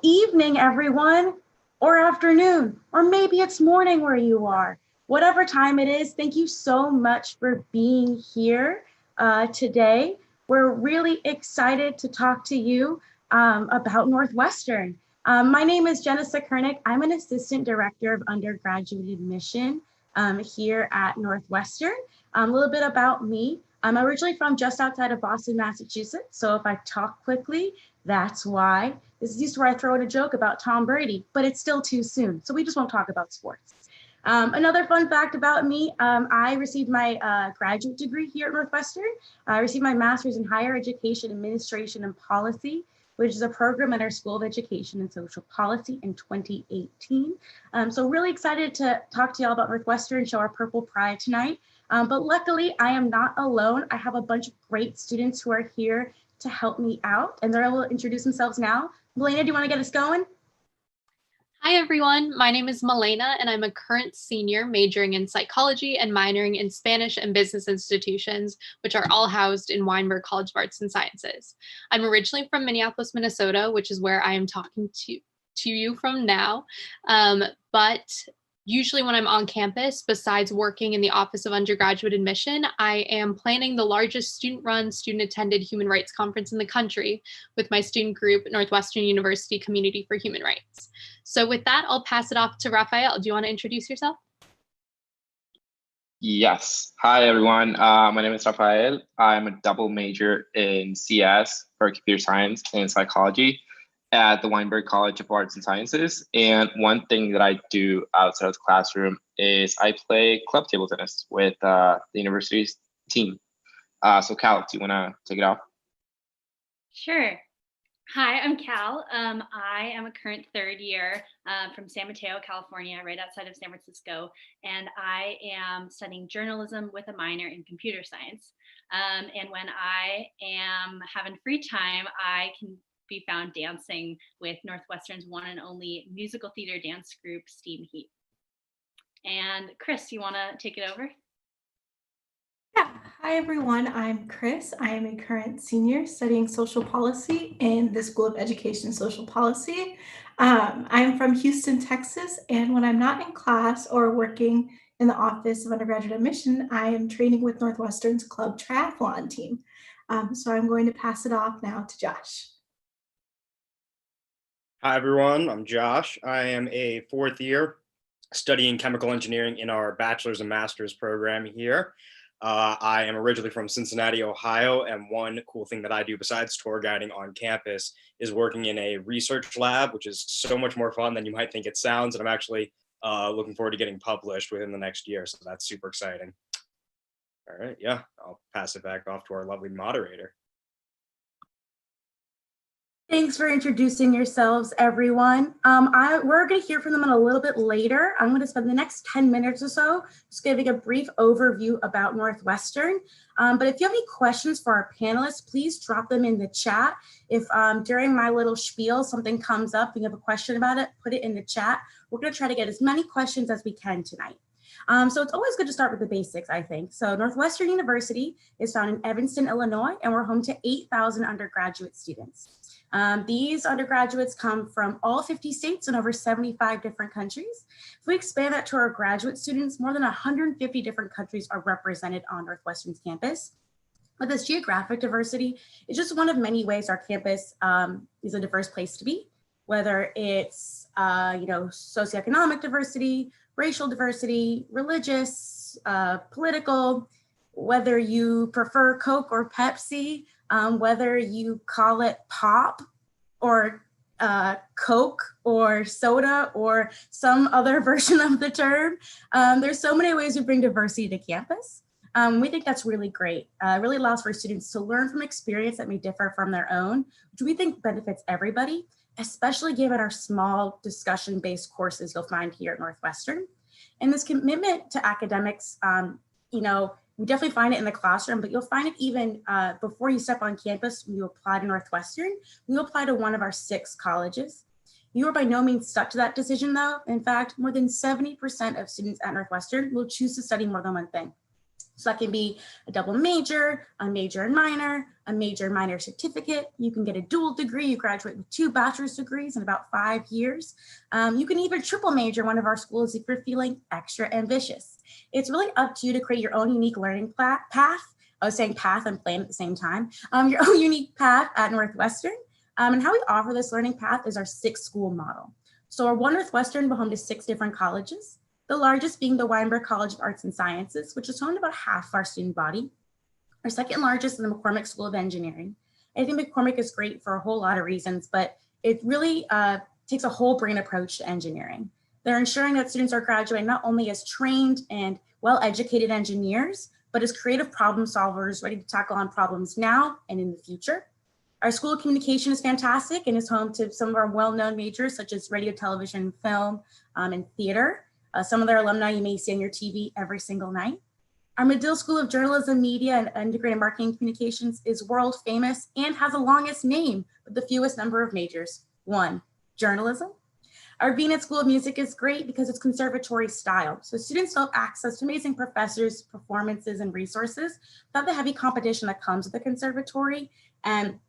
evening, everyone, or afternoon, or maybe it's morning where you are. Whatever time it is, thank you so much for being here today. We're really excited to talk to you about Northwestern. My name is Jena Sekonic. I'm an Assistant Director of Undergraduate Admission here at Northwestern. A little bit about me. I'm originally from just outside of Boston, Massachusetts. So if I talk quickly, that's why. This is where I throw in a joke about Tom Brady, but it's still too soon. So we just won't talk about sports. Another fun fact about me, I received my graduate degree here at Northwestern. I received my master's in higher education administration and policy, which is a program at our School of Education and Social Policy in 2018. So really excited to talk to y'all about Northwestern, show our purple pride tonight. But luckily, I am not alone. I have a bunch of great students who are here to help me out, and they're able to introduce themselves now. Melana, do you want to get us going? Hi, everyone. My name is Melana, and I'm a current senior majoring in psychology and minoring in Spanish and business institutions, which are all housed in Weinberg College of Arts and Sciences. I'm originally from Minneapolis, Minnesota, which is where I am talking to you from now. But usually when I'm on campus, besides working in the Office of Undergraduate Admission, I am planning the largest student-run, student-attended human rights conference in the country with my student group, Northwestern University Community for Human Rights. So with that, I'll pass it off to Rafael. Do you want to introduce yourself? Yes. Hi, everyone. My name is Rafael. I'm a double major in CS for computer science and psychology at the Weinberg College of Arts and Sciences. And one thing that I do outside of the classroom is I play club table tennis with the university's team. So Cal, do you want to take it off? Sure. Hi, I'm Cal. I am a current third year from San Mateo, California, right outside of San Francisco. And I am studying journalism with a minor in computer science. And when I am having free time, I can be found dancing with Northwestern's one and only musical theater dance group, Steam Heat. And Chris, you want to take it over? Yeah. Hi, everyone. I'm Chris. I am a current senior studying social policy in the School of Education and Social Policy. I'm from Houston, Texas, and when I'm not in class or working in the Office of Undergraduate Admission, I am training with Northwestern's club triathlon team. So I'm going to pass it off now to Josh. Hi, everyone. I'm Josh. I am a fourth year studying chemical engineering in our bachelor's and master's program here. I am originally from Cincinnati, Ohio, and one cool thing that I do besides tour guiding on campus is working in a research lab, which is so much more fun than you might think it sounds. And I'm actually looking forward to getting published within the next year. So that's super exciting. All right. Yeah, I'll pass it back off to our lovely moderator. Thanks for introducing yourselves, everyone. We're going to hear from them a little bit later. I'm going to spend the next 10 minutes or so just giving a brief overview about Northwestern. But if you have any questions for our panelists, please drop them in the chat. If during my little spiel something comes up and you have a question about it, put it in the chat. We're going to try to get as many questions as we can tonight. So it's always good to start with the basics, I think. So Northwestern University is found in Evanston, Illinois, and we're home to 8,000 undergraduate students. These undergraduates come from all 50 states and over 75 different countries. If we expand that to our graduate students, more than 150 different countries are represented on Northwestern's campus. But this geographic diversity is just one of many ways our campus is a diverse place to be, whether it's socioeconomic diversity, racial diversity, religious, political, whether you prefer Coke or Pepsi, whether you call it pop or Coke or soda or some other version of the term. There's so many ways we bring diversity to campus. We think that's really great. It really allows for students to learn from experience that may differ from their own, which we think benefits everybody, especially given our small discussion-based courses you'll find here at Northwestern. And this commitment to academics, we definitely find it in the classroom, but you'll find it even before you step on campus when you apply to Northwestern. You apply to one of our 6 colleges. You are by no means stuck to that decision, though. In fact, more than 70% of students at Northwestern will choose to study more than one thing. So that can be a double major, a major and minor certificate. You can get a dual degree. You graduate with 2 bachelor's degrees in about 5 years. You can even triple major one of our schools if you're feeling extra ambitious. It's really up to you to create your own unique learning path. I was saying path and plan at the same time. Your own unique path at Northwestern. And how we offer this learning path is our 6-school model. So our One Northwestern will home to 6 different colleges, the largest being the Weinberg College of Arts and Sciences, which is home to about half our student body. Our second largest is the McCormick School of Engineering. I think McCormick is great for a whole lot of reasons, but it really takes a whole brain approach to engineering. They're ensuring that students are graduating not only as trained and well-educated engineers, but as creative problem solvers ready to tackle on problems now and in the future. Our School of Communication is fantastic and is home to some of our well-known majors such as radio, television, film, and theater. Some of their alumni you may see on your TV every single night. Our Medill School of Journalism, Media, and Integrated Marketing Communications is world famous and has the longest name with the fewest number of majors. 1, journalism. Our Venus School of Music is great because it's conservatory style. So students still have access to amazing professors, performances, and resources without the heavy competition that comes with the conservatory and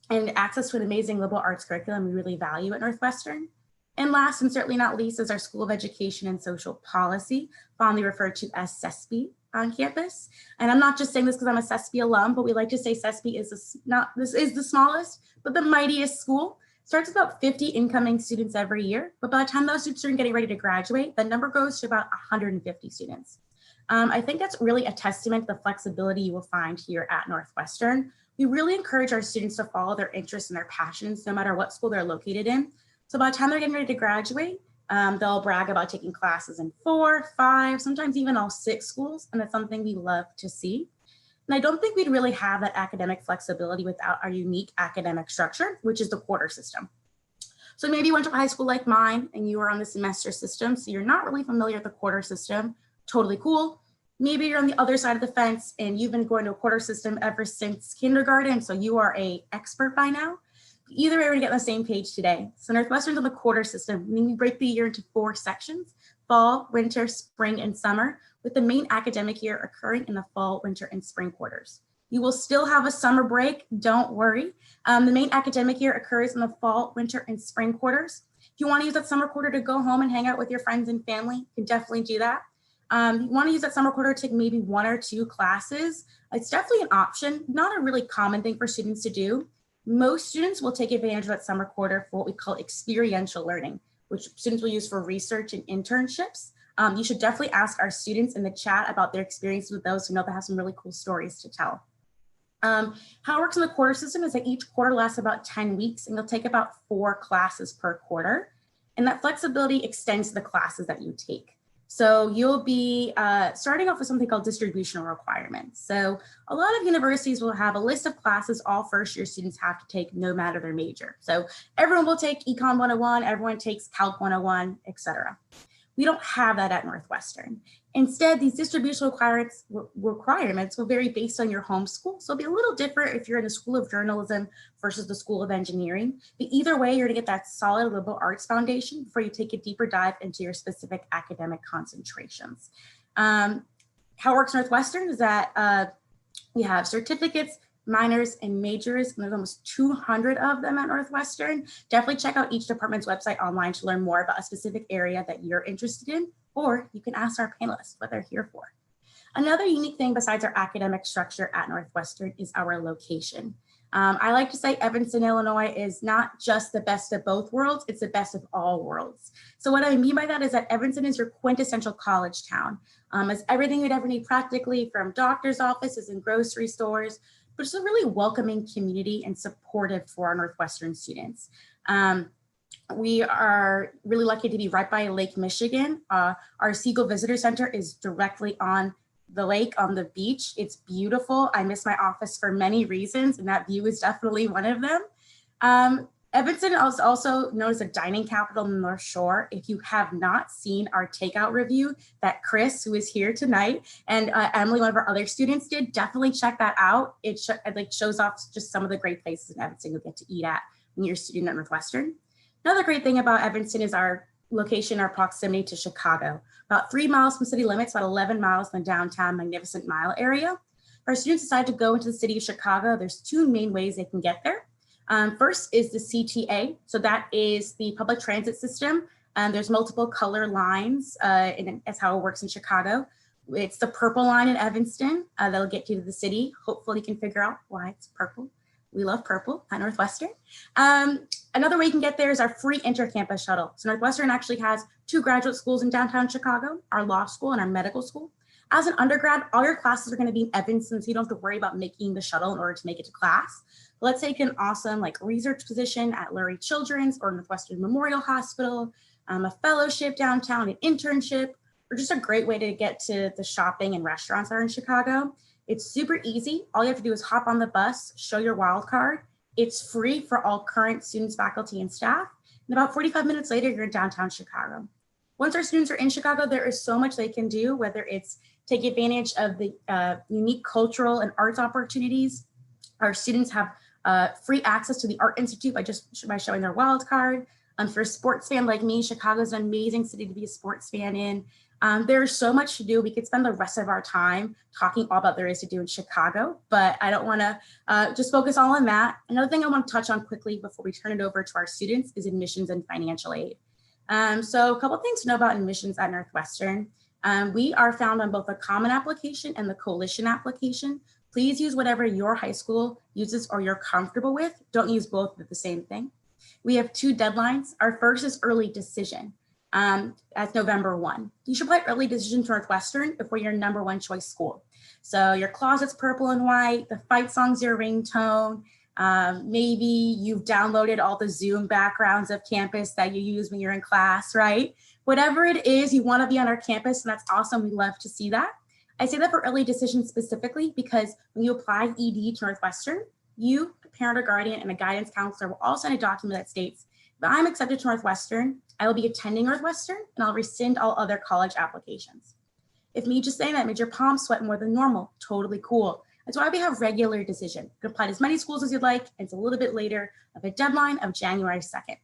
access to an amazing liberal arts curriculum we really value at Northwestern. And last and certainly not least is our School of Education and Social Policy, fondly referred to as CESP on campus. And I'm not just saying this because I'm a CESP alum, but we like to say CESP is the smallest, but the mightiest school. Starts with about 50 incoming students every year, but by the time those students are getting ready to graduate, the number goes to about 150 students. I think that's really a testament to the flexibility you will find here at Northwestern. We really encourage our students to follow their interests and their passions, no matter what school they're located in. So by the time they're getting ready to graduate, they'll brag about taking classes in 4, 5, sometimes even all 6 schools, and that's something we love to see. And I don't think we'd really have that academic flexibility without our unique academic structure, which is the quarter system. So maybe you went to a high school like mine and you are on the semester system, so you're not really familiar with the quarter system. Totally cool. Maybe you're on the other side of the fence and you've been going to a quarter system ever since kindergarten, so you are an expert by now. Either way, we're gonna get on the same page today. So Northwestern's on the quarter system, meaning we break the year into 4 sections: fall, winter, spring, and summer, with the main academic year occurring in the fall, winter, and spring quarters. You will still have a summer break, don't worry. The main academic year occurs in the fall, winter, and spring quarters. If you wanna use that summer quarter to go home and hang out with your friends and family, you can definitely do that. You wanna use that summer quarter to take maybe 1 or 2 classes. It's definitely an option, not a really common thing for students to do. Most students will take advantage of that summer quarter for what we call experiential learning, which students will use for research and internships. You should definitely ask our students in the chat about their experiences with those who know they have some really cool stories to tell. How it works in the quarter system is that each quarter lasts about 10 weeks and you'll take about 4 classes per quarter. And that flexibility extends to the classes that you take. So you'll be starting off with something called distributional requirements. So a lot of universities will have a list of classes all first-year students have to take no matter their major. So everyone will take Econ 101, everyone takes Calc 101, etc. We don't have that at Northwestern. Instead, these distributional requirements will vary based on your home school. So it'll be a little different if you're in the School of Journalism versus the School of Engineering. But either way, you're gonna get that solid liberal arts foundation before you take a deeper dive into your specific academic concentrations. How it works Northwestern is that we have certificates, minors, and majors, and there's almost 200 of them at Northwestern. Definitely check out each department's website online to learn more about a specific area that you're interested in, or you can ask our panelists what they're here for. Another unique thing besides our academic structure at Northwestern is our location. I like to say Evanston, Illinois is not just the best of both worlds, it's the best of all worlds. So what I mean by that is that Evanston is your quintessential college town. It's everything you'd ever need practically, from doctor's offices and grocery stores, but it's a really welcoming community and supportive for our Northwestern students. We are really lucky to be right by Lake Michigan. Our Siegel Visitor Center is directly on the lake, on the beach. It's beautiful. I miss my office for many reasons, and that view is definitely one of them. Evanston is also known as a dining capital in the North Shore. If you have not seen our takeout review that Chris, who is here tonight, and Emily, one of our other students, did, definitely check that out. It shows off just some of the great places in Evanston you'll get to eat at when you're a student at Northwestern. Another great thing about Evanston is our location or proximity to Chicago, about 3 miles from city limits, about 11 miles from the downtown Magnificent Mile area. If our students decide to go into the city of Chicago, there's 2 main ways they can get there. First is the CTA. So that is the public transit system. There's multiple color lines, and that's how it works in Chicago. It's the purple line in Evanston that'll get you to the city. Hopefully you can figure out why it's purple. We love purple at Northwestern. Another way you can get there is our free intercampus shuttle. So Northwestern actually has 2 graduate schools in downtown Chicago, our law school and our medical school. As an undergrad, all your classes are going to be in Evanston, so you don't have to worry about making the shuttle in order to make it to class. But let's take an awesome research position at Lurie Children's or Northwestern Memorial Hospital, a fellowship downtown, an internship, or just a great way to get to the shopping and restaurants that are in Chicago. It's super easy. All you have to do is hop on the bus, show your wild card. It's free for all current students, faculty, and staff. And about 45 minutes later, you're in downtown Chicago. Once our students are in Chicago, there is so much they can do, whether it's take advantage of the unique cultural and arts opportunities. Our students have free access to the Art Institute by showing their wild card. For a sports fan like me, Chicago's an amazing city to be a sports fan in. There's so much to do. We could spend the rest of our time talking all about there is to do in Chicago, but I don't want to just focus all on that. Another thing I want to touch on quickly before we turn it over to our students is admissions and financial aid. So a couple of things to know about admissions at Northwestern. We are found on both the common application and the coalition application. Please use whatever your high school uses or you're comfortable with. Don't use both of the same thing. We have 2 deadlines. Our first is early decision. That's November 1. You should apply early decision to Northwestern before your #1 choice school. So your closet's purple and white, the fight song's your ringtone. Maybe you've downloaded all the Zoom backgrounds of campus that you use when you're in class, right? Whatever it is, you want to be on our campus, and that's awesome. We love to see that. I say that for early decision specifically because when you apply ED to Northwestern, you, a parent or guardian, and a guidance counselor will all sign a document that states, if I'm accepted to Northwestern, I will be attending Northwestern, and I'll rescind all other college applications. If me just saying that made your palms sweat more than normal, totally cool. That's why we have regular decision. You can apply to as many schools as you'd like, and it's a little bit later of a deadline of January 2nd.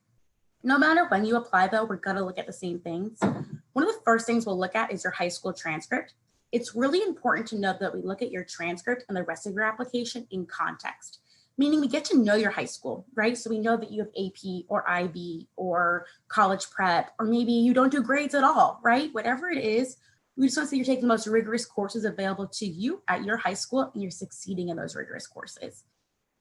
No matter when you apply, though, we're going to look at the same things. One of the first things we'll look at is your high school transcript. It's really important to note that we look at your transcript and the rest of your application in context, meaning we get to know your high school, right? So we know that you have AP or IB or college prep, or maybe you don't do grades at all, right? Whatever it is, we just want to see you're taking the most rigorous courses available to you at your high school and you're succeeding in those rigorous courses.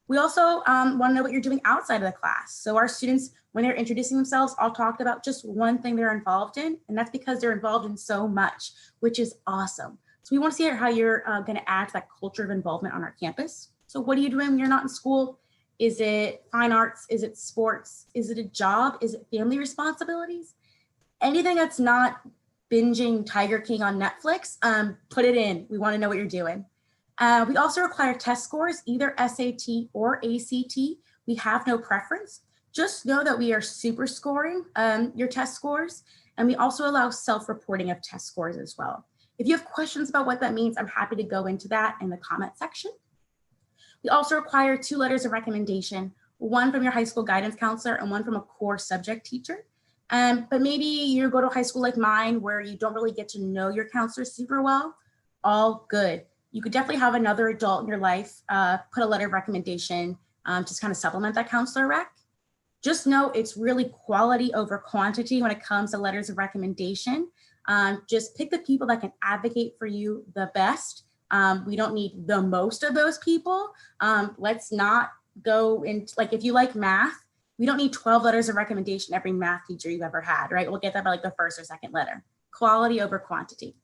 We also want to know what you're doing outside of the class. So our students, when they're introducing themselves, all talked about just one thing they're involved in, and that's because they're involved in so much, which is awesome. So we want to see how you're going to add to that culture of involvement on our campus. So what are you doing when you're not in school? Is it fine arts? Is it sports? Is it a job? Is it family responsibilities? Anything that's not binging Tiger King on Netflix, put it in. We want to know what you're doing. We also require test scores, either SAT or ACT. We have no preference. Just know that we are super scoring your test scores, and we also allow self-reporting of test scores as well. If you have questions about what that means, I'm happy to go into that in the comment section. We also require 2 letters of recommendation, one from your high school guidance counselor and one from a core subject teacher. But maybe you go to a high school like mine where you don't really get to know your counselor super well. All good. You could definitely have another adult in your life put a letter of recommendation just kind of supplement that counselor rec. Just know it's really quality over quantity when it comes to letters of recommendation. Just pick the people that can advocate for you the best. We don't need the most of those people. Let's not go into, like, if you like math, we don't need 12 letters of recommendation every math teacher you've ever had, right? We'll get that by like the first or second letter. Quality over quantity.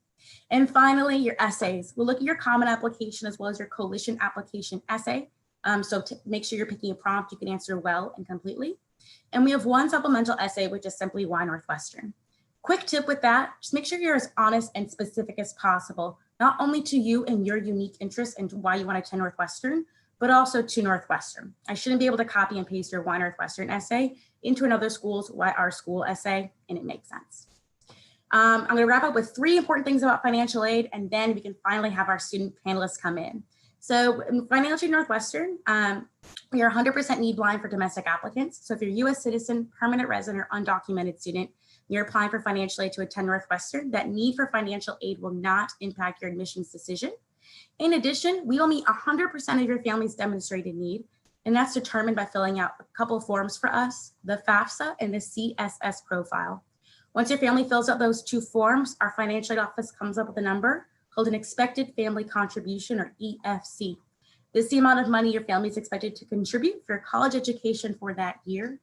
And finally, your essays. We'll look at your common application as well as your coalition application essay. So to make sure you're picking a prompt you can answer well and completely. And we have one supplemental essay, which is simply why Northwestern. Quick tip with that, just make sure you're as honest and specific as possible, not only to you and your unique interests and why you want to attend Northwestern, but also to Northwestern. I shouldn't be able to copy and paste your why Northwestern essay into another school's why our school essay, and it makes sense. I'm going to wrap up with 3 important things about financial aid, and then we can finally have our student panelists come in. So in financial aid Northwestern, we are 100% need blind for domestic applicants. So if you're a US citizen, permanent resident, or undocumented student, you're applying for financial aid to attend Northwestern, that need for financial aid will not impact your admissions decision. In addition, we will meet 100% of your family's demonstrated need, and that's determined by filling out a couple of forms for us, the FAFSA and the CSS profile. Once your family fills out those 2 forms, our financial aid office comes up with a number called an expected family contribution, or EFC. This is the amount of money your family is expected to contribute for your college education for that year.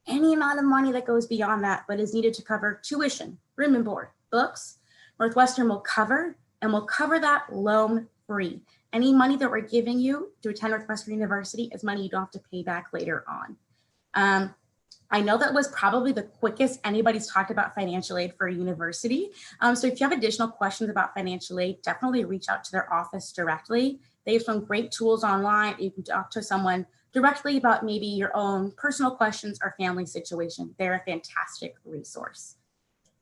Any amount of money that goes beyond that but is needed to cover tuition, room and board, books, Northwestern will cover, and will cover that loan free. Any money that we're giving you to attend Northwestern University is money you don't have to pay back later on. I know that was probably the quickest anybody's talked about financial aid for a university. So if you have additional questions about financial aid, definitely reach out to their office directly. They have some great tools online. You can talk to someone directly about maybe your own personal questions or family situation. They're a fantastic resource.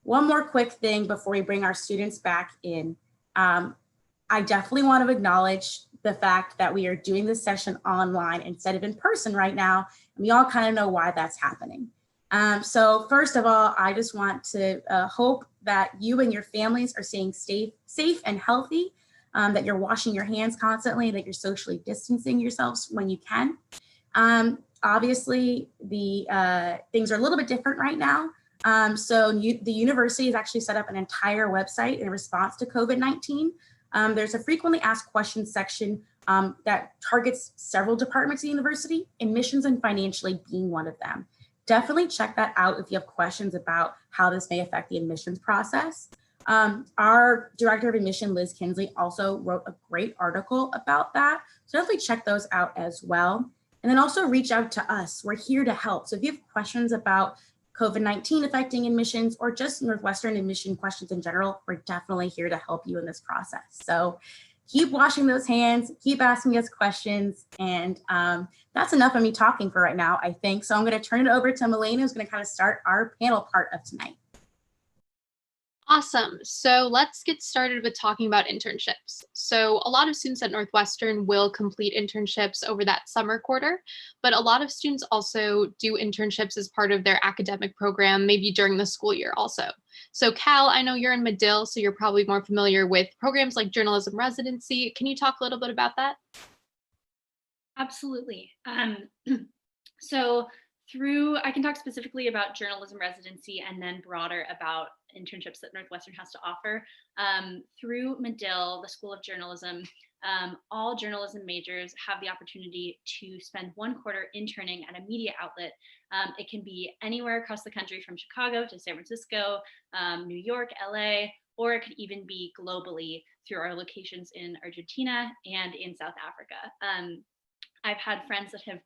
One more quick thing before we bring our students back in. I definitely want to acknowledge the fact that we are doing this session online instead of in person right now. And we all kind of know why that's happening. So first of all, I just want to hope that you and your families are staying safe and healthy, that you're washing your hands constantly, that you're socially distancing yourselves when you can. Obviously, the things are a little bit different right now. So the university has actually set up an entire website in response to COVID-19. There's a frequently asked questions section that targets several departments of the university, admissions and financial aid being one of them. Definitely check that out if you have questions about how this may affect the admissions process. Our director of admission, Liz Kinsley, also wrote a great article about that. So definitely check those out as well. And then also reach out to us. We're here to help. So if you have questions about COVID-19 affecting admissions or just Northwestern admission questions in general, we're definitely here to help you in this process. So keep washing those hands, keep asking us questions. And that's enough of me talking for right now, I think. So I'm going to turn it over to Melana, who's going to kind of start our panel part of tonight. Awesome. So let's get started with talking about internships. So a lot of students at Northwestern will complete internships over that summer quarter, but a lot of students also do internships as part of their academic program, maybe during the school year also. So Cal, I know you're in Medill, so you're probably more familiar with programs like Journalism Residency. Can you talk a little bit about that? Absolutely. So I can talk specifically about journalism residency and then broader about internships that Northwestern has to offer. Through Medill, the School of Journalism, all journalism majors have the opportunity to spend 1 quarter interning at a media outlet. It can be anywhere across the country from Chicago to San Francisco, New York, LA, or it could even be globally through our locations in Argentina and in South Africa. I've had friends that have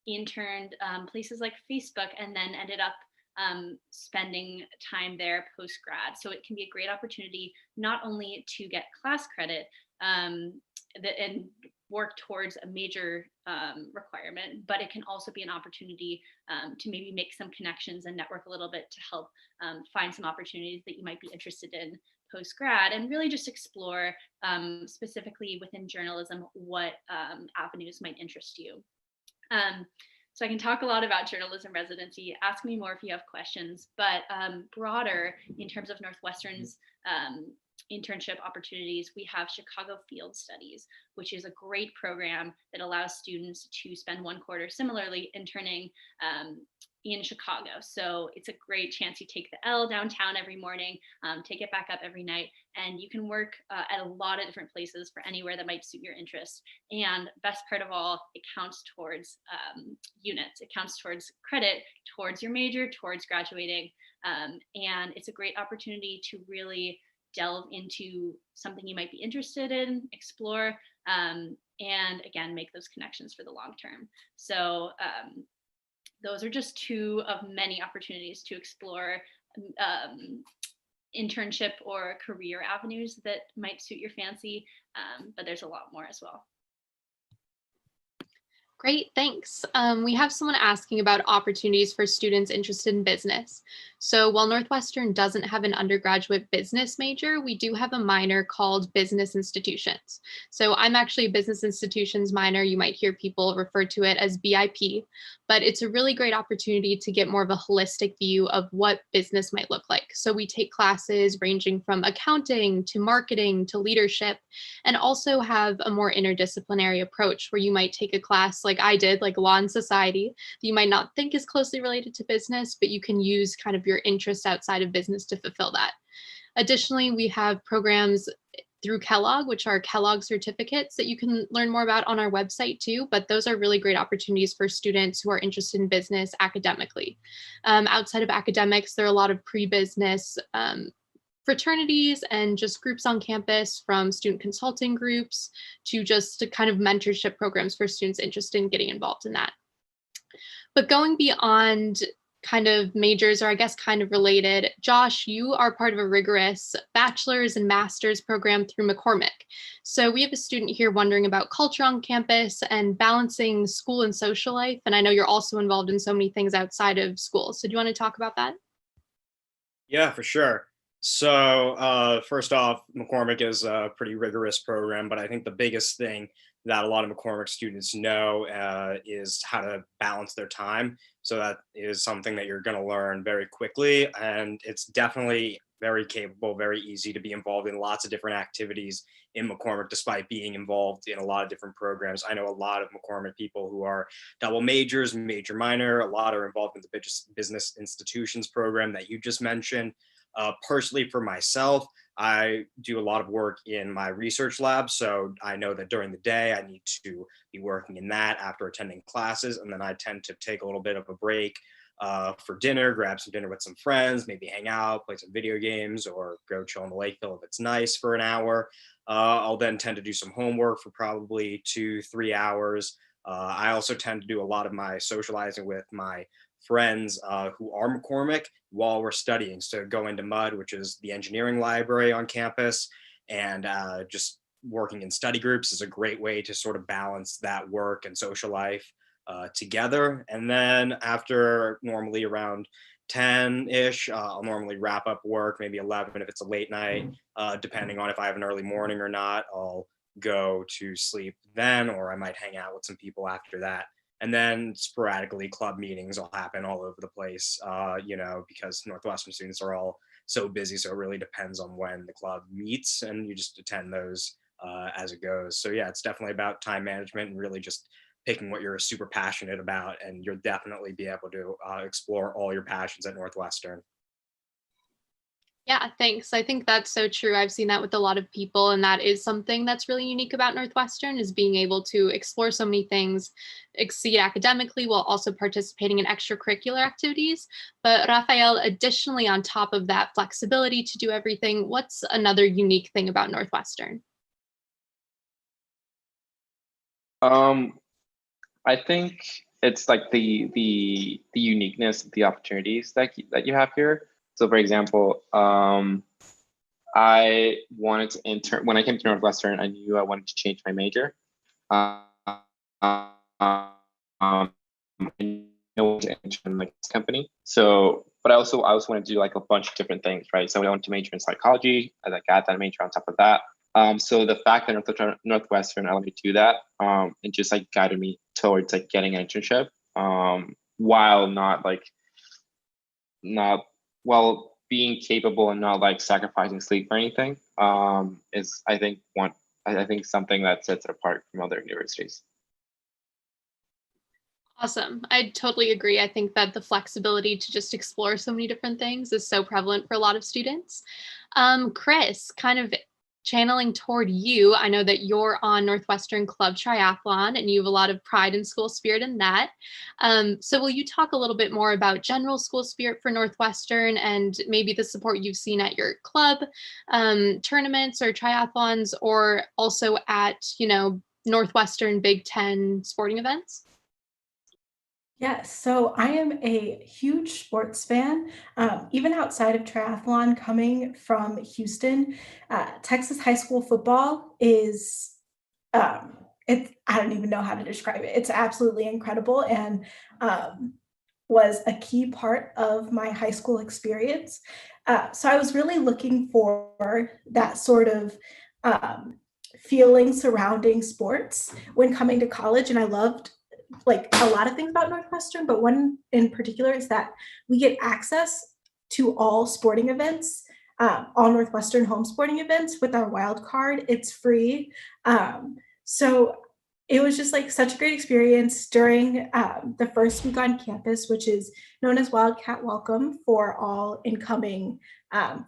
interned places like Facebook and then ended up spending time there post-grad. So it can be a great opportunity not only to get class credit and work towards a major requirement, but it can also be an opportunity to maybe make some connections and network a little bit to help find some opportunities that you might be interested in post-grad, and really just explore specifically within journalism what avenues might interest you. So I can talk a lot about journalism residency. Ask me more if you have questions, but broader in terms of Northwestern's internship opportunities, we have Chicago Field Studies, which is a great program that allows students to spend 1 quarter similarly interning in Chicago. So it's a great chance. You take the L downtown every morning, take it back up every night, and you can work at a lot of different places for anywhere that might suit your interests. And best part of all, it counts towards units. It counts towards credit, towards your major, towards graduating. And it's a great opportunity to really delve into something you might be interested in, explore, and again, make those connections for the long term. So those are just 2 of many opportunities to explore internship or career avenues that might suit your fancy, but there's a lot more as well. Great, thanks. We have someone asking about opportunities for students interested in business. So while Northwestern doesn't have an undergraduate business major, we do have a minor called Business Institutions. So I'm actually a Business Institutions minor. You might hear people refer to it as BIP, but it's a really great opportunity to get more of a holistic view of what business might look like. So we take classes ranging from accounting to marketing to leadership, and also have a more interdisciplinary approach where you might take a class like I did, like law and society, that you might not think is closely related to business, but you can use kind of your interests outside of business to fulfill that. Additionally, we have programs through Kellogg, which are Kellogg certificates that you can learn more about on our website too, but those are really great opportunities for students who are interested in business academically. Outside of academics, there are a lot of pre-business fraternities and just groups on campus, from student consulting groups to just kind of mentorship programs for students interested in getting involved in that. But going beyond kind of majors, or I guess kind of related, Josh, you are part of a rigorous bachelor's and master's program through McCormick. So we have a student here wondering about culture on campus and balancing school and social life. And I know you're also involved in so many things outside of school. So do you want to talk about that? Yeah, for sure. So first off, McCormick is a pretty rigorous program, but I think the biggest thing that a lot of McCormick students know is how to balance their time. So that is something that you're going to learn very quickly, and it's definitely very capable, very easy to be involved in lots of different activities in McCormick, despite being involved in a lot of different programs. I know a lot of McCormick people who are double majors, major minor. A lot are involved in the business institutions program that you just mentioned. Personally, for myself, I do a lot of work in my research lab. So I know that during the day, I need to be working in that after attending classes. And then I tend to take a little bit of a break for dinner, grab some dinner with some friends, maybe hang out, play some video games, or go chill on the lake hill if it's nice for an hour. I'll then tend to do some homework for probably 2-3 hours. I also tend to do a lot of my socializing with my friends who are McCormick while we're studying. So go into MUD, which is the engineering library on campus, and just working in study groups is a great way to sort of balance that work and social life together. And then after normally around 10-ish, I'll normally wrap up work, maybe 11 if it's a late night, depending on if I have an early morning or not. I'll go to sleep then, or I might hang out with some people after that. And then sporadically club meetings will happen all over the place, because Northwestern students are all so busy. So it really depends on when the club meets, and you just attend those as it goes. So yeah, it's definitely about time management and really just picking what you're super passionate about, and you'll definitely be able to explore all your passions at Northwestern. Yeah, thanks. I think that's so true. I've seen that with a lot of people, and that is something that's really unique about Northwestern, is being able to explore so many things, exceed academically while also participating in extracurricular activities. But Rafael, additionally, on top of that flexibility to do everything, what's another unique thing about Northwestern? I think it's like the uniqueness of the opportunities that you have here. So, for example, I wanted to intern when I came to Northwestern. I knew I wanted to change my major. I know to intern like this company. So, but I also wanted to do like a bunch of different things, right? So I wanted to major in psychology. I got that major on top of that. So the fact that Northwestern allowed me to do that, it just like guided me towards like getting an internship, while while being capable and not like sacrificing sleep or anything, is I think something that sets it apart from other universities. Awesome. I totally agree. I think that the flexibility to just explore so many different things is so prevalent for a lot of students. Chris, kind of channeling toward you, I know that you're on Northwestern Club Triathlon and you have a lot of pride and school spirit in that. So will you talk a little bit more about general school spirit for Northwestern and maybe the support you've seen at your club tournaments or triathlons, or also at, Northwestern Big Ten sporting events? Yes, so I am a huge sports fan, even outside of triathlon. Coming from Houston, Texas high school football is um, I don't even know how to describe it. It's absolutely incredible, and was a key part of my high school experience. So I was really looking for that sort of feeling surrounding sports when coming to college, and I loved like a lot of things about Northwestern, but one in particular is that we get access to all sporting events, all Northwestern home sporting events with our wild card. It's free. So it was just like such a great experience during the first week on campus, which is known as Wildcat Welcome for all incoming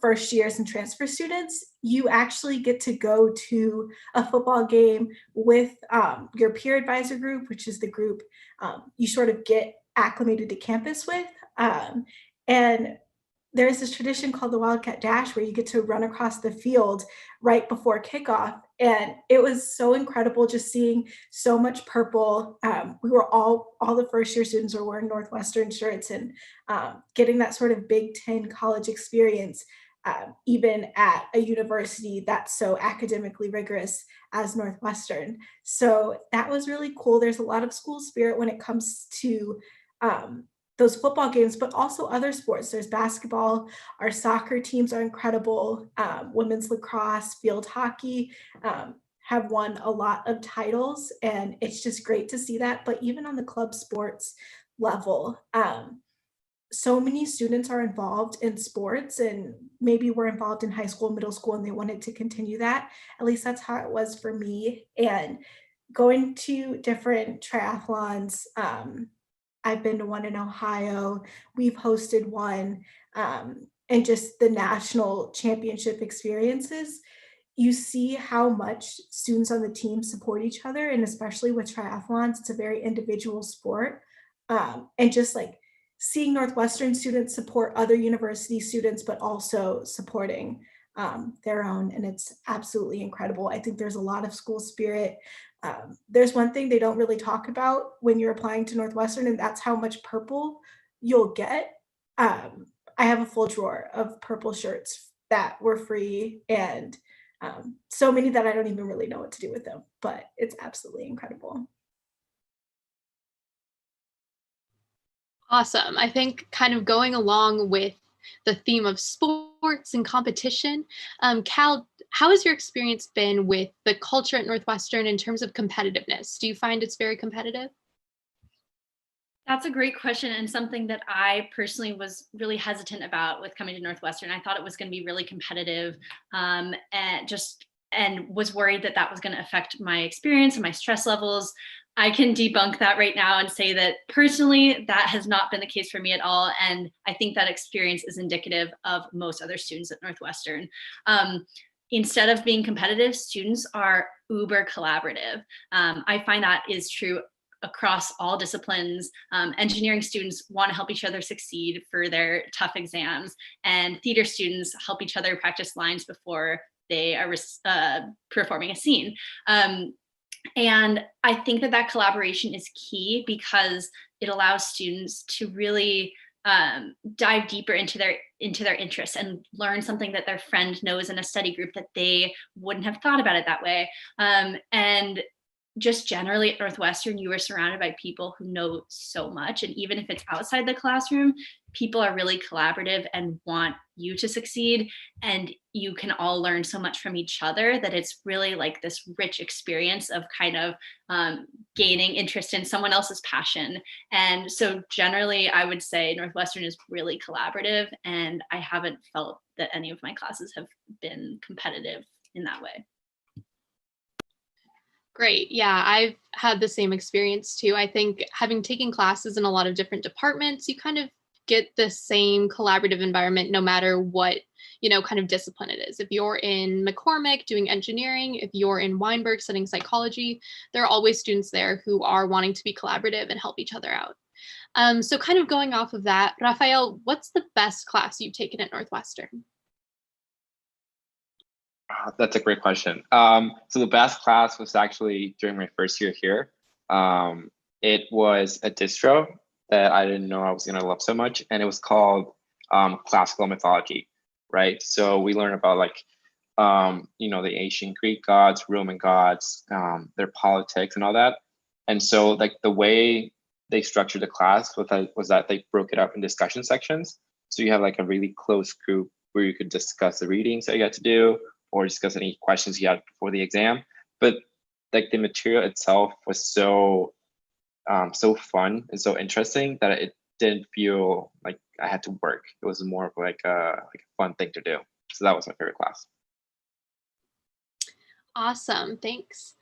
first years and transfer students. You actually get to go to a football game with your peer advisor group, which is the group you sort of get acclimated to campus with. And there's this tradition called the Wildcat Dash where you get to run across the field right before kickoff. And it was so incredible just seeing so much purple. We were all the first year students were wearing Northwestern shirts, and getting that sort of Big Ten college experience, even at a university that's so academically rigorous as Northwestern. So that was really cool. There's a lot of school spirit when it comes to those football games, but also other sports. There's basketball. Our soccer teams are incredible. Women's lacrosse, field hockey have won a lot of titles, and it's just great to see that. But even on the club sports level, so many students are involved in sports, and maybe were involved in high school, middle school, and they wanted to continue that. At least that's how it was for me. And going to different triathlons, I've been to one in Ohio. We've hosted one, and just the national championship experiences. You see how much students on the team support each other, and especially with triathlons, it's a very individual sport. And just like seeing Northwestern students support other university students, but also supporting their own, and it's absolutely incredible. I think there's a lot of school spirit. There's one thing they don't really talk about when you're applying to Northwestern, and that's how much purple you'll get. I have a full drawer of purple shirts that were free, and so many that I don't even really know what to do with them, but it's absolutely incredible. Awesome. I think kind of going along with the theme of sports and competition, Cal, how has your experience been with the culture at Northwestern in terms of competitiveness? Do you find it's very competitive? That's a great question, and something that I personally was really hesitant about with coming to Northwestern. I thought it was going to be really competitive, and was worried that that was going to affect my experience and my stress levels. I can debunk that right now and say that personally, that has not been the case for me at all. And I think that experience is indicative of most other students at Northwestern. Instead of being competitive, students are uber collaborative. I find that is true across all disciplines. Engineering students want to help each other succeed for their tough exams, and theater students help each other practice lines before they are performing a scene. And I think that that collaboration is key because it allows students to really dive deeper into their interests and learn something that their friend knows in a study group that they wouldn't have thought about it that way. And just generally at Northwestern, you are surrounded by people who know so much. And even if it's outside the classroom, people are really collaborative and want you to succeed. And you can all learn so much from each other that it's really like this rich experience of kind of gaining interest in someone else's passion. And so generally, I would say Northwestern is really collaborative, and I haven't felt that any of my classes have been competitive in that way. Great. Yeah, I've had the same experience too. I think having taken classes in a lot of different departments, you kind of get the same collaborative environment no matter what, kind of discipline it is. If you're in McCormick doing engineering, if you're in Weinberg studying psychology, there are always students there who are wanting to be collaborative and help each other out. So kind of going off of that, Rafael, what's the best class you've taken at Northwestern? That's a great question. So the best class was actually during my first year here. It was a distro that I didn't know I was going to love so much, and it was called classical mythology, right? So we learn about like the ancient Greek gods, Roman gods, their politics and all that. And so like the way they structured the class was that they broke it up in discussion sections. So you have like a really close group where you could discuss the readings that you had to do or discuss any questions you had before the exam. But like the material itself was so fun and so interesting that it didn't feel like I had to work. It was more of like a fun thing to do. So that was my favorite class. Awesome, thanks.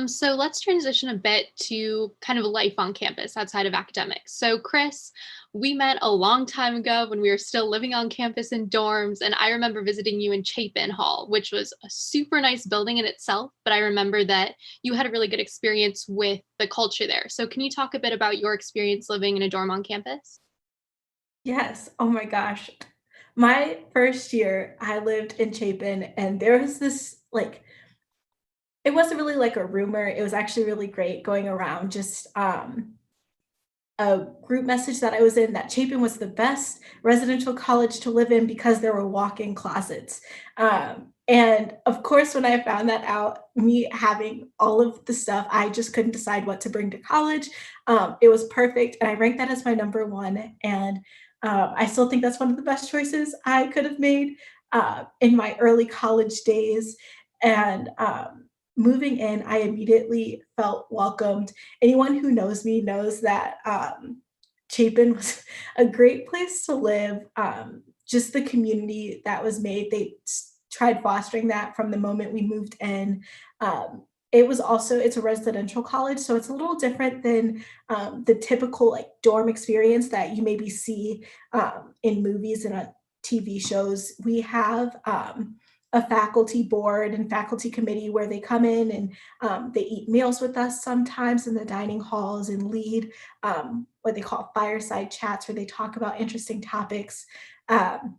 So let's transition a bit to kind of life on campus outside of academics. So Chris, we met a long time ago when we were still living on campus in dorms, and I remember visiting you in Chapin Hall, which was a super nice building in itself, but I remember that you had a really good experience with the culture there. So can you talk a bit about your experience living in a dorm on campus? Yes. Oh my gosh. My first year, I lived in Chapin, and there was this like it wasn't really like a rumor. It was actually really great going around just a group message that I was in that Chapin was the best residential college to live in because there were walk-in closets. And of course, when I found that out, me having all of the stuff, I just couldn't decide what to bring to college. It was perfect, and I ranked that as my number one. And I still think that's one of the best choices I could have made in my early college days. And moving in, I immediately felt welcomed. Anyone who knows me knows that Chapin was a great place to live. Just the community that was made, tried fostering that from the moment we moved in. It's a residential college, so it's a little different than the typical like dorm experience that you maybe see in movies and on TV shows. We have a faculty board and faculty committee where they come in and they eat meals with us sometimes in the dining halls and lead what they call fireside chats where they talk about interesting topics. Um,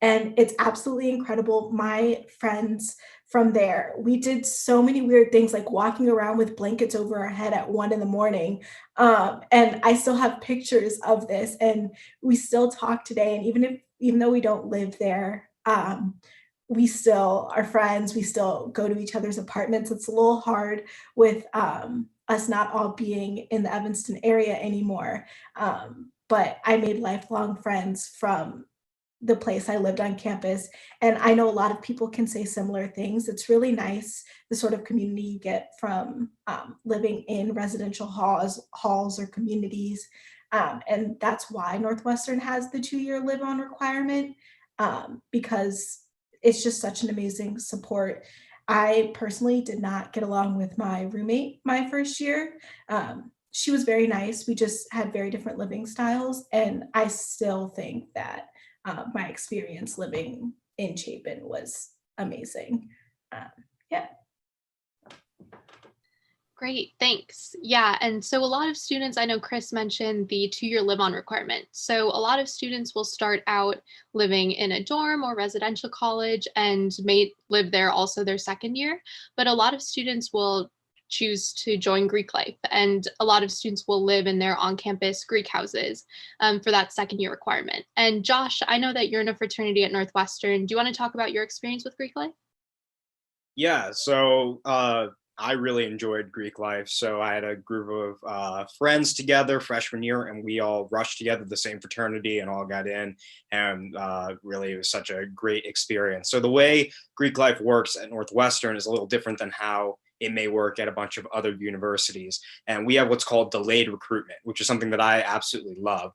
and it's absolutely incredible. My friends from there, we did so many weird things like walking around with blankets over our head at 1 in the morning. And I still have pictures of this and we still talk today. And even though we don't live there, we still are friends. We still go to each other's apartments. It's a little hard with us not all being in the Evanston area anymore. But I made lifelong friends from the place I lived on campus. And I know a lot of people can say similar things. It's really nice, the sort of community you get from living in residential halls or communities. And that's why Northwestern has the 2-year live-on requirement, because it's just such an amazing support. I personally did not get along with my roommate my first year. She was very nice. We just had very different living styles. And I still think that my experience living in Chapin was amazing. Yeah. Great, thanks. Yeah, and so a lot of students, I know Chris mentioned the 2-year live-on requirement. So a lot of students will start out living in a dorm or residential college and may live there also their second year. But a lot of students will choose to join Greek life, and a lot of students will live in their on-campus Greek houses for that second year requirement. And Josh, I know that you're in a fraternity at Northwestern. Do you want to talk about your experience with Greek life? Yeah, so I really enjoyed Greek life. So I had a group of friends together freshman year, and we all rushed together the same fraternity and all got in. And really, it was such a great experience. So the way Greek life works at Northwestern is a little different than how it may work at a bunch of other universities. And we have what's called delayed recruitment, which is something that I absolutely love,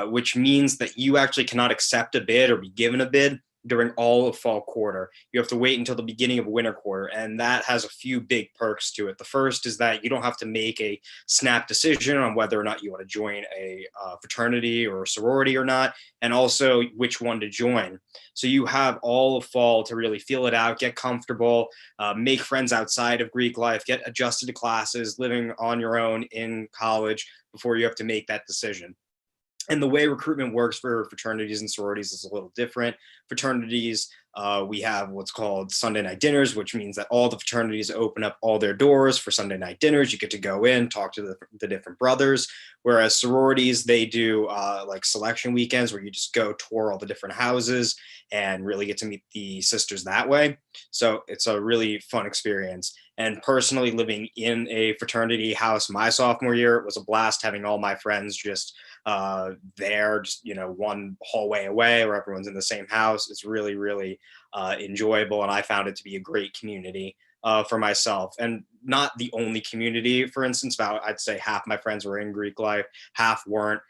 which means that you actually cannot accept a bid or be given a bid during all of fall quarter. You have to wait until the beginning of winter quarter, and that has a few big perks to it. The first is that you don't have to make a snap decision on whether or not you want to join a fraternity or a sorority or not, and also which one to join. So you have all of fall to really feel it out, get comfortable, make friends outside of Greek life, get adjusted to classes, living on your own in college before you have to make that decision. And the way recruitment works for fraternities and sororities is a little different. Fraternities We have what's called Sunday night dinners, which means that all the fraternities open up all their doors for Sunday night dinners. You get to go in, talk to the different brothers. Whereas sororities, they do like selection weekends where you just go tour all the different houses and really get to meet the sisters that way. So it's a really fun experience. And personally, living in a fraternity house my sophomore year, it was a blast having all my friends just there, just, you know, one hallway away where everyone's in the same house. It's really, really enjoyable. And I found it to be a great community for myself, and not the only community. For instance, about, I'd say half my friends were in Greek life, half weren't.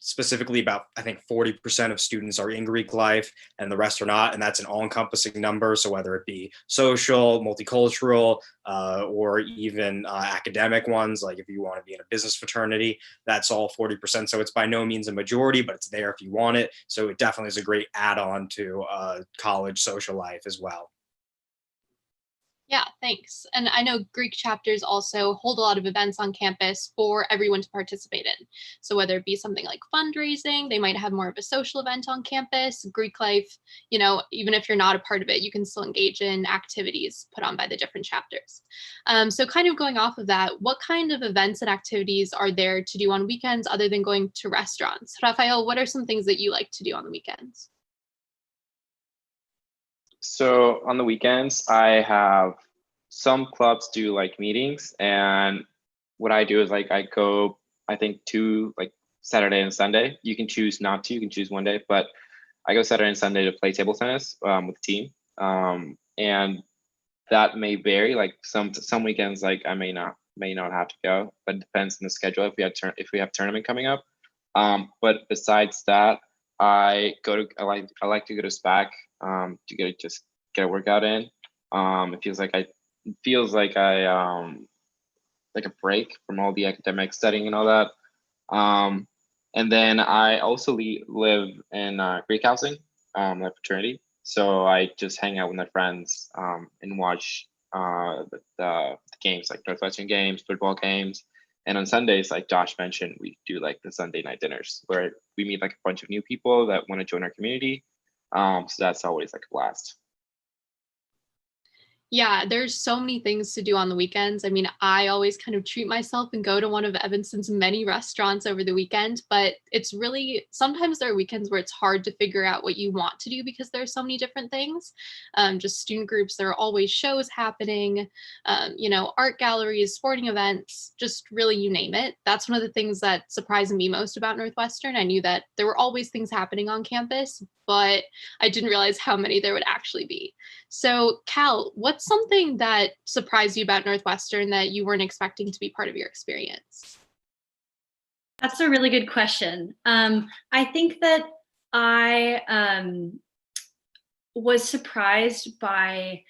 Specifically about, I think 40% of students are in Greek life and the rest are not. And that's an all-encompassing number. So whether it be social, multicultural, or even academic ones, like if you want to be in a business fraternity, that's all 40%. So it's by no means a majority, but it's there if you want it. So it definitely is a great add-on to college social life as well. Yeah, thanks. And I know Greek chapters also hold a lot of events on campus for everyone to participate in. So whether it be something like fundraising, they might have more of a social event on campus. Greek life, you know, even if you're not a part of it, you can still engage in activities put on by the different chapters. So kind of going off of that, what kind of events and activities are there to do on weekends other than going to restaurants? Rafael, what are some things that you like to do on the weekends? So on the weekends, I have some clubs do like meetings, and what I do is like I go, I think to like Saturday and Sunday. You can choose not to, you can choose one day, but I go Saturday and Sunday to play table tennis with the team. And that may vary. Like some weekends, like I may not have to go, but it depends on the schedule if we have tournament coming up. But besides that, I like to go to SPAC to get a workout in. It feels like like a break from all the academic studying and all that. And then I also live in Greek housing, my fraternity. So I just hang out with my friends and watch the games, like Northwestern games, football games. And on Sundays, like Josh mentioned, we do like the Sunday night dinners where we meet like a bunch of new people that want to join our community. So that's always like a blast. Yeah, there's so many things to do on the weekends. I mean, I always kind of treat myself and go to one of Evanston's many restaurants over the weekend, but it's really, sometimes there are weekends where it's hard to figure out what you want to do because there's so many different things. Just student groups, there are always shows happening, you know, art galleries, sporting events, just really you name it. That's one of the things that surprised me most about Northwestern. I knew that there were always things happening on campus, but I didn't realize how many there would actually be. So Cal, what's something that surprised you about Northwestern that you weren't expecting to be part of your experience? That's a really good question. I think that I was surprised by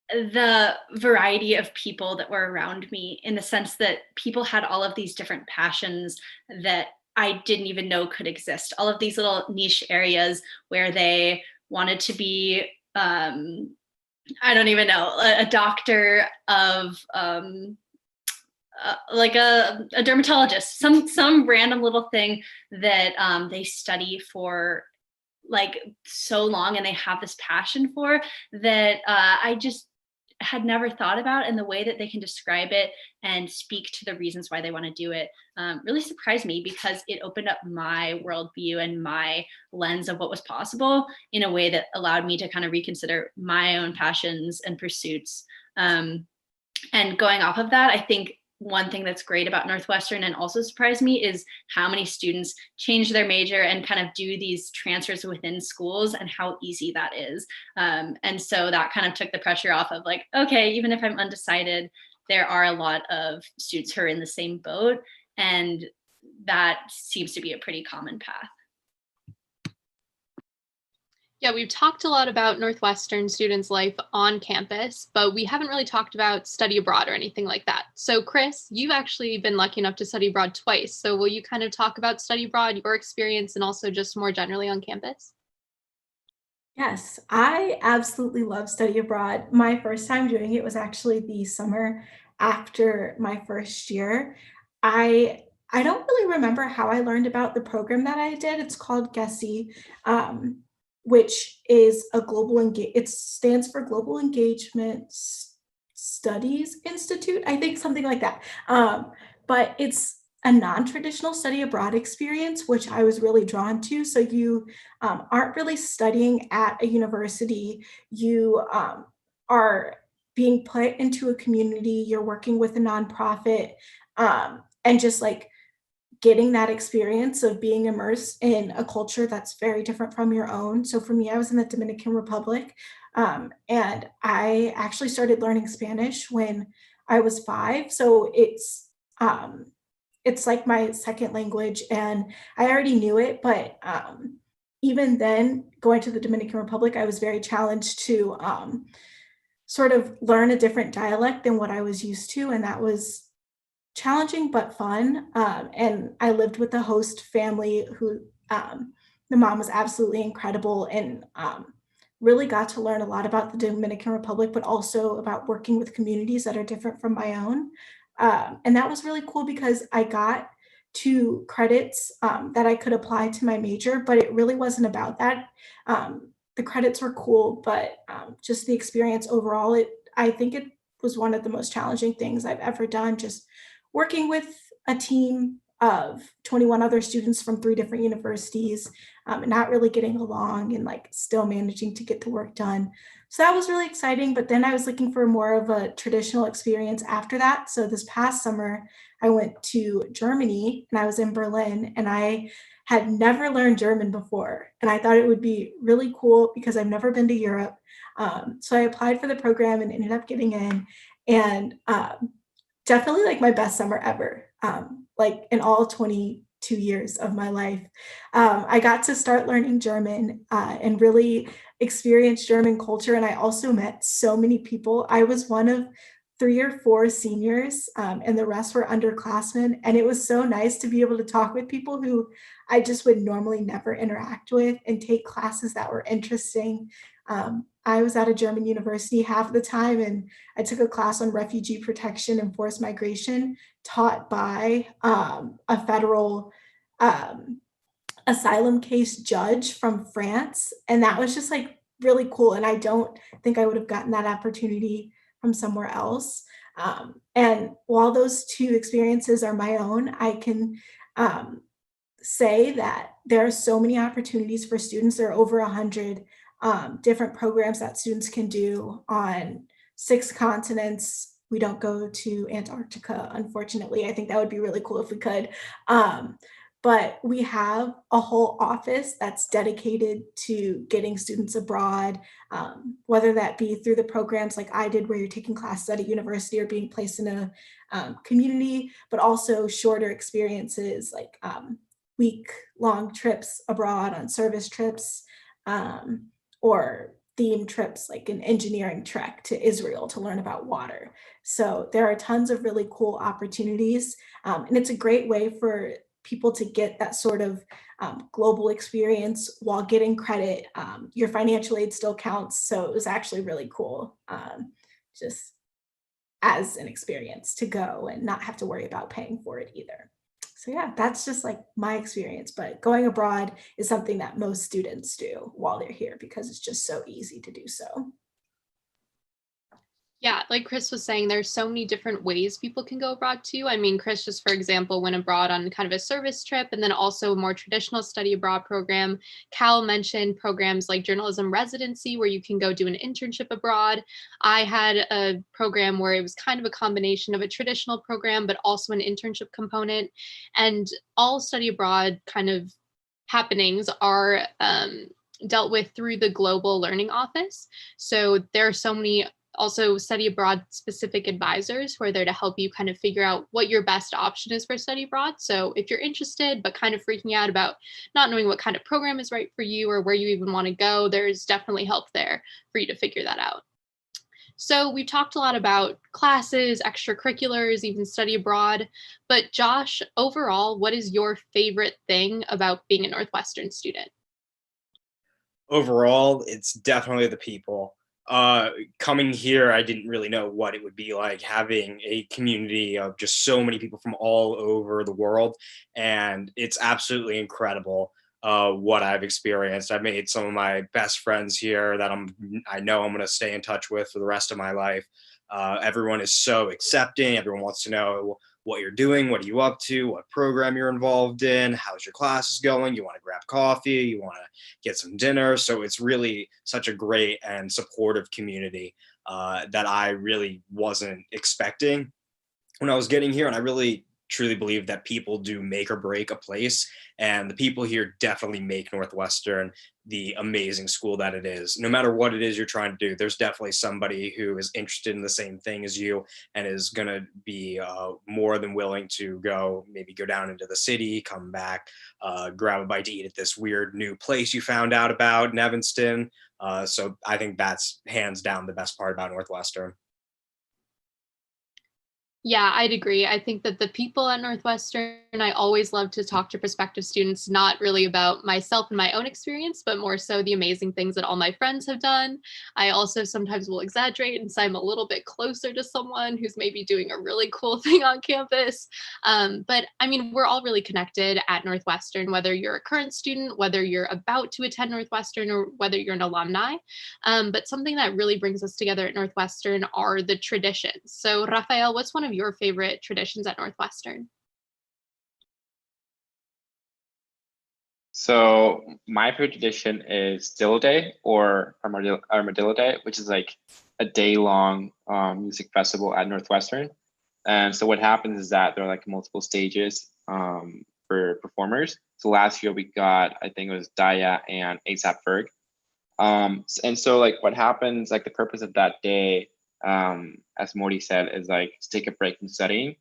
the variety of people that were around me, in the sense that people had all of these different passions that I didn't even know could exist. All of these little niche areas where they wanted to be, I don't even know, a doctor of like a dermatologist, some random little thing that they study for like so long and they have this passion for, that I just had never thought about, and the way that they can describe it and speak to the reasons why they want to do it really surprised me, because it opened up my worldview and my lens of what was possible in a way that allowed me to kind of reconsider my own passions and pursuits. And going off of that, I think one thing that's great about Northwestern and also surprised me is how many students change their major and kind of do these transfers within schools, and how easy that is. And so that kind of took the pressure off of like, okay, even if I'm undecided, there are a lot of students who are in the same boat, and that seems to be a pretty common path. Yeah, we've talked a lot about Northwestern students' life on campus, but we haven't really talked about study abroad or anything like that. So Chris, you've actually been lucky enough to study abroad twice. So will you kind of talk about study abroad, your experience, and also just more generally on campus? Yes, I absolutely love study abroad. My first time doing it was actually the summer after my first year. I don't really remember how I learned about the program that I did. It's called GESI. which is a it stands for Global Engagement Studies Institute, I think, something like that. But it's a non-traditional study abroad experience, which I was really drawn to. So you aren't really studying at a university. You are being put into a community. You're working with a nonprofit, and just like getting that experience of being immersed in a culture that's very different from your own. So for me, I was in the Dominican Republic, and I actually started learning Spanish when I was 5. So it's like my second language, and I already knew it, but even then, going to the Dominican Republic, I was very challenged to sort of learn a different dialect than what I was used to, and that was challenging but fun. And I lived with a host family who the mom was absolutely incredible, and really got to learn a lot about the Dominican Republic, but also about working with communities that are different from my own. And that was really cool because I got 2 credits that I could apply to my major, but it really wasn't about that. The credits were cool, but just the experience overall, I think it was one of the most challenging things I've ever done, just working with a team of 21 other students from 3 different universities, and not really getting along and like still managing to get the work done. So that was really exciting. But then I was looking for more of a traditional experience after that. So this past summer, I went to Germany and I was in Berlin, and I had never learned German before. And I thought it would be really cool because I've never been to Europe. So I applied for the program and ended up getting in. And definitely like my best summer ever, like in all 22 years of my life. I got to start learning German and really experience German culture. And I also met so many people. I was one of 3 or 4 seniors, and the rest were underclassmen. And it was so nice to be able to talk with people who I just would normally never interact with and take classes that were interesting. I was at a German university half the time, and I took a class on refugee protection and forced migration taught by a federal asylum case judge from France. And that was just like really cool. And I don't think I would have gotten that opportunity from somewhere else. And while those 2 experiences are my own, I can say that there are so many opportunities for students. There are over 100 different programs that students can do on 6 continents. We don't go to Antarctica, unfortunately. I think that would be really cool if we could. But we have a whole office that's dedicated to getting students abroad, whether that be through the programs like I did, where you're taking classes at a university or being placed in a community, but also shorter experiences like week-long trips abroad on service trips, or theme trips like an engineering trek to Israel to learn about water. So there are tons of really cool opportunities, and it's a great way for people to get that sort of global experience while getting credit. Your financial aid still counts, so it was actually really cool, just as an experience to go and not have to worry about paying for it either. So yeah, that's just like my experience, but going abroad is something that most students do while they're here because it's just so easy to do so. Yeah, like Chris was saying, there's so many different ways people can go abroad too. I mean, Chris just, for example, went abroad on kind of a service trip, and then also a more traditional study abroad program. Cal mentioned programs like journalism residency, where you can go do an internship abroad. I had a program where it was kind of a combination of a traditional program, but also an internship component. And all study abroad kind of happenings are dealt with through the Global Learning Office. So there are so many also study abroad specific advisors who are there to help you kind of figure out what your best option is for study abroad. So if you're interested, but kind of freaking out about not knowing what kind of program is right for you or where you even want to go, there's definitely help there for you to figure that out. So we talked a lot about classes, extracurriculars, even study abroad. But Josh, overall, what is your favorite thing about being a Northwestern student? Overall, it's definitely the people. Coming here, I didn't really know what it would be like having a community of just so many people from all over the world, and it's absolutely incredible. what I've experienced. I've made some of my best friends here that I know I'm going to stay in touch with for the rest of my life. Everyone is so accepting. Everyone wants to know what you're doing, what are you up to, what program you're involved in, how's your classes going, you want to grab coffee, you want to get some dinner. So it's really such a great and supportive community that I really wasn't expecting when I was getting here. And I really truly believe that people do make or break a place, and the people here definitely make Northwestern the amazing school that it is. No matter what it is you're trying to do, there's definitely somebody who is interested in the same thing as you and is going to be more than willing to maybe go down into the city, come back, grab a bite to eat at this weird new place you found out about in Evanston. So I think that's hands down the best part about Northwestern. Yeah, I'd agree. I think that the people at Northwestern, I always love to talk to prospective students, not really about myself and my own experience, but more so the amazing things that all my friends have done. I also sometimes will exaggerate and say I'm a little bit closer to someone who's maybe doing a really cool thing on campus. But I mean, we're all really connected at Northwestern, whether you're a current student, whether you're about to attend Northwestern, or whether you're an alumni. But something that really brings us together at Northwestern are the traditions. So Rafael, what's one of your favorite traditions at Northwestern? So my favorite tradition is Dillo Day, or Armadillo Day, which is like a day-long music festival at Northwestern. And so what happens is that there are like multiple stages for performers. So last year we got, I think it was Daya and ASAP Ferg. And so like what happens, like the purpose of that day, as Morty said, is like to take a break from studying.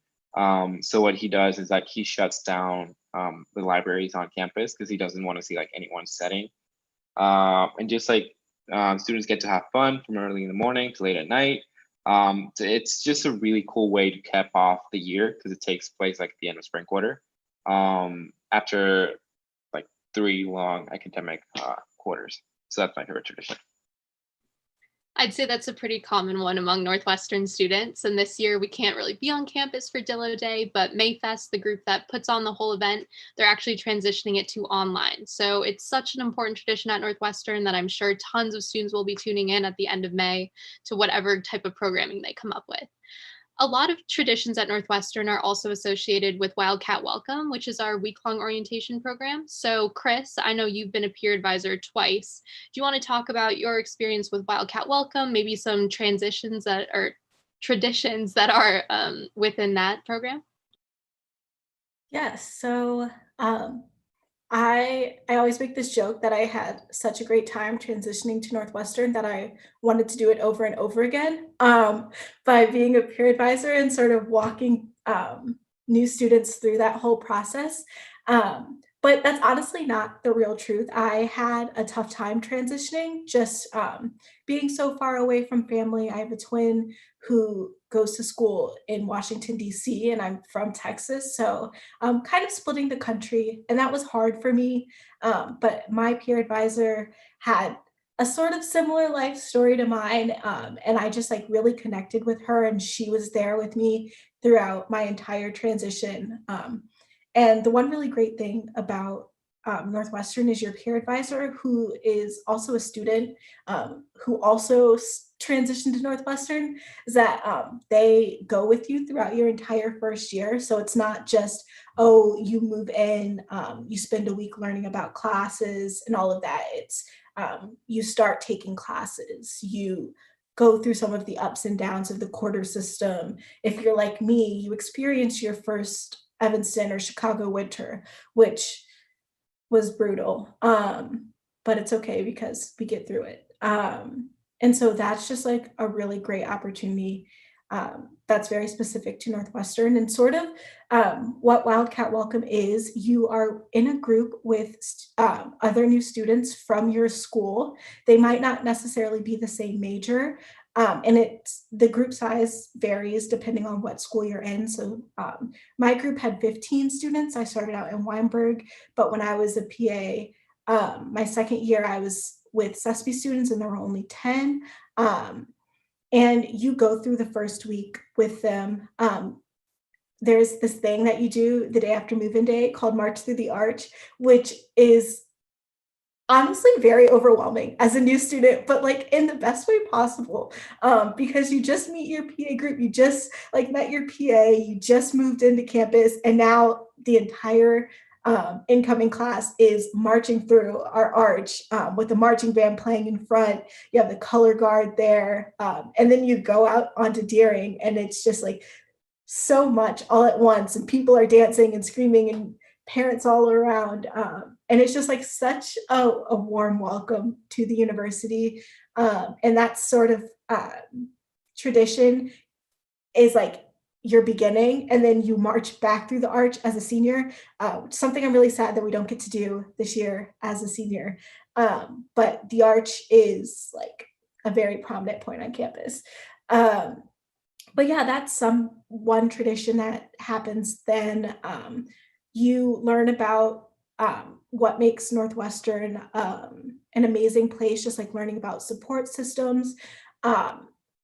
So what he does is like he shuts down the libraries on campus because he doesn't want to see like anyone studying. And just like students get to have fun from early in the morning to late at night. So it's just a really cool way to cap off the year because it takes place like at the end of spring quarter, after like 3 long academic quarters. So that's my favorite tradition. I'd say that's a pretty common one among Northwestern students. And this year we can't really be on campus for Dillo Day, but Mayfest, the group that puts on the whole event, they're actually transitioning it to online. So it's such an important tradition at Northwestern that I'm sure tons of students will be tuning in at the end of May to whatever type of programming they come up with. A lot of traditions at Northwestern are also associated with Wildcat Welcome, which is our week-long orientation program. So Chris, I know you've been a peer advisor twice. Do you want to talk about your experience with Wildcat Welcome, maybe some traditions that are within that program? Yes. So I always make this joke that I had such a great time transitioning to Northwestern that I wanted to do it over and over again, by being a peer advisor and sort of walking new students through that whole process. But that's honestly not the real truth. I had a tough time transitioning, just being so far away from family. I have a twin who goes to school in Washington, D.C., and I'm from Texas. So kind of splitting the country. And that was hard for me. But my peer advisor had a sort of similar life story to mine. And I just like really connected with her, and she was there with me throughout my entire transition. And the one really great thing about Northwestern is your peer advisor, who is also a student, who also transitioned to Northwestern, is that they go with you throughout your entire first year. So it's not just, oh, you move in, you spend a week learning about classes and all of that. It's you start taking classes, you go through some of the ups and downs of the quarter system. If you're like me, you experience your first Evanston or Chicago winter, which was brutal. But it's okay because we get through it. And so that's just like a really great opportunity that's very specific to Northwestern, and sort of what Wildcat Welcome is. You are in a group with other new students from your school. They might not necessarily be the same major, and the group size varies depending on what school you're in. So my group had 15 students. I started out in Weinberg, but when I was a PA, my second year, I was with CESP students, and there were only 10. And you go through the first week with them. There's this thing that you do the day after move-in day called March Through the Arch, which is honestly very overwhelming as a new student, but like in the best way possible, because you just meet your PA group, you just like met your PA, you just moved into campus, and now the entire incoming class is marching through our arch with the marching band playing in front. You have the color guard there, and then you go out onto Deering, and it's just like so much all at once, and people are dancing and screaming and parents all around, and it's just like such a warm welcome to the university, and that sort of tradition is like your beginning, and then you march back through the arch as a senior, something I'm really sad that we don't get to do this year as a senior, but the arch is like a very prominent point on campus. But yeah, that's one tradition that happens. Then you learn about what makes Northwestern an amazing place, just like learning about support systems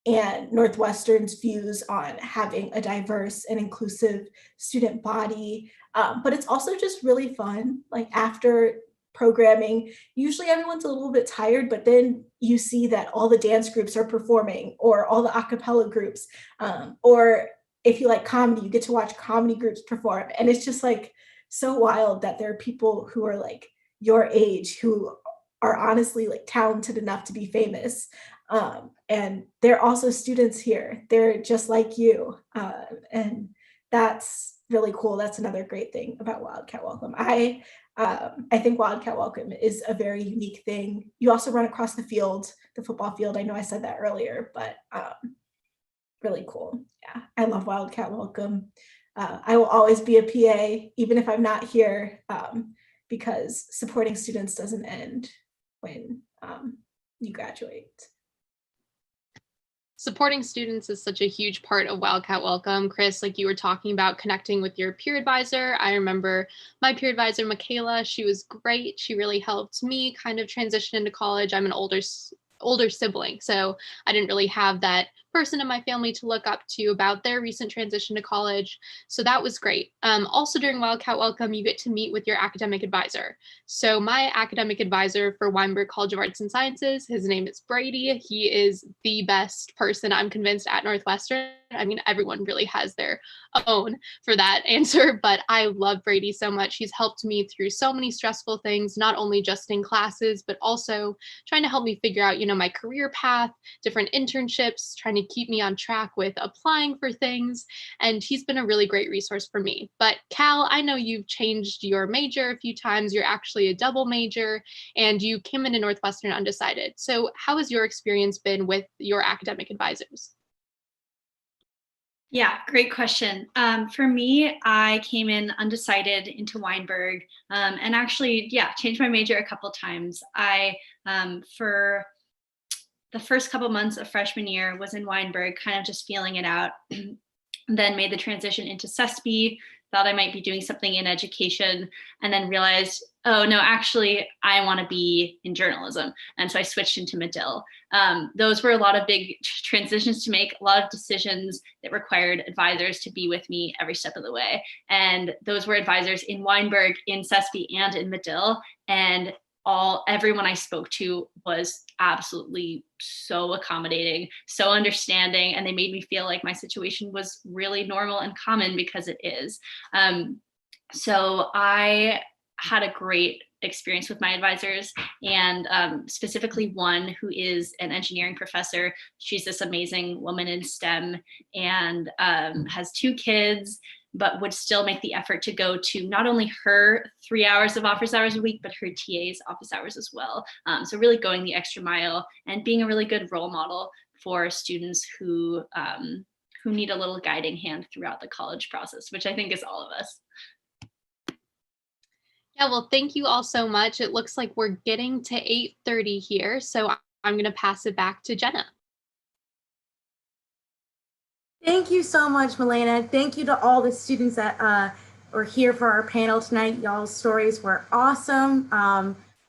and Northwestern's views on having a diverse and inclusive student body. But it's also just really fun. Like after programming, usually everyone's a little bit tired, but then you see that all the dance groups are performing, or all the a cappella groups, or if you like comedy, you get to watch comedy groups perform. And it's just like so wild that there are people who are like your age who are honestly like talented enough to be famous. And they're also students here. They're just like you. And that's really cool. That's another great thing about Wildcat Welcome. I think Wildcat Welcome is a very unique thing. You also run across the field, the football field. I know I said that earlier, but really cool. Yeah, I love Wildcat Welcome. I will always be a PA, even if I'm not here, because supporting students doesn't end when you graduate. Supporting students is such a huge part of Wildcat Welcome. Chris, like you were talking about connecting with your peer advisor. I remember my peer advisor, Michaela, she was great. She really helped me kind of transition into college. I'm an older sibling, so I didn't really have that person in my family to look up to about their recent transition to college. So that was great. Also during Wildcat Welcome, you get to meet with your academic advisor. So my academic advisor for Weinberg College of Arts and Sciences, his name is Brady. He is the best person, I'm convinced, at Northwestern. I mean, everyone really has their own for that answer, but I love Brady so much. He's helped me through so many stressful things, not only just in classes, but also trying to help me figure out, my career path, different internships, trying to keep me on track with applying for things. And he's been a really great resource for me. But Cal, I know you've changed your major a few times. You're actually a double major, and you came into Northwestern undecided. So how has your experience been with your academic advisors? Yeah, great question. For me, I came in undecided into Weinberg, and actually, changed my major a couple times. I, for the first couple months of freshman year, was in Weinberg, kind of just feeling it out. Then made the transition into CESP, thought I might be doing something in education, and then realized, oh no, actually I want to be in journalism. And so I switched into Medill. Those were a lot of big transitions to make, a lot of decisions that required advisors to be with me every step of the way. And those were advisors in Weinberg, in CESP, and in Medill. And everyone I spoke to was absolutely so accommodating, so understanding, and they made me feel like my situation was really normal and common, because it is. So I had a great experience with my advisors, and specifically one who is an engineering professor. She's this amazing woman in STEM, and has 2 kids, but would still make the effort to go to not only her 3 hours of office hours a week, but her TA's office hours as well. So really going the extra mile and being a really good role model for students who need a little guiding hand throughout the college process, which I think is all of us. Yeah, well, thank you all so much. It looks like we're getting to 8:30 here, so I'm going to pass it back to Jenna. Thank you so much, Melana. Thank you to all the students that were here for our panel tonight. Y'all's stories were awesome.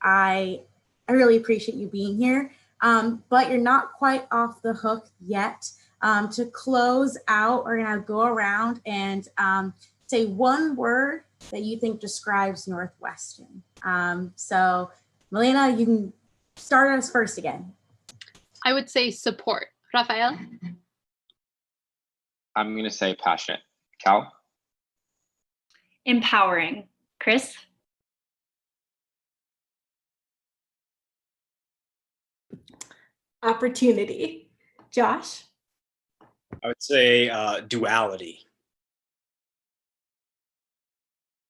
I really appreciate you being here, but you're not quite off the hook yet. To close out, we're gonna go around and say one word that you think describes Northwestern. So Melana, you can start us first again. I would say support. Rafael? I'm going to say passionate. Cal? Empowering. Chris? Opportunity. Josh? I would say duality.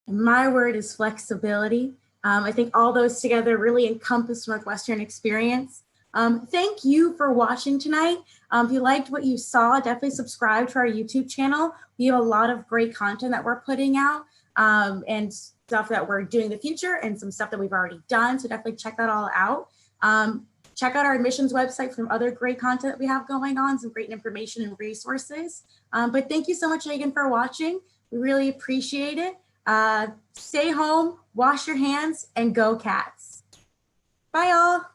My word is flexibility. I think all those together really encompass Northwestern experience. Thank you for watching tonight. If you liked what you saw, definitely subscribe to our YouTube channel. We have a lot of great content that we're putting out and stuff that we're doing in the future and some stuff that we've already done. So definitely check that all out. Check out our admissions website for some other great content that we have going on, some great information and resources. But thank you so much again for watching. We really appreciate it. Stay home, wash your hands, and go Cats. Bye, all.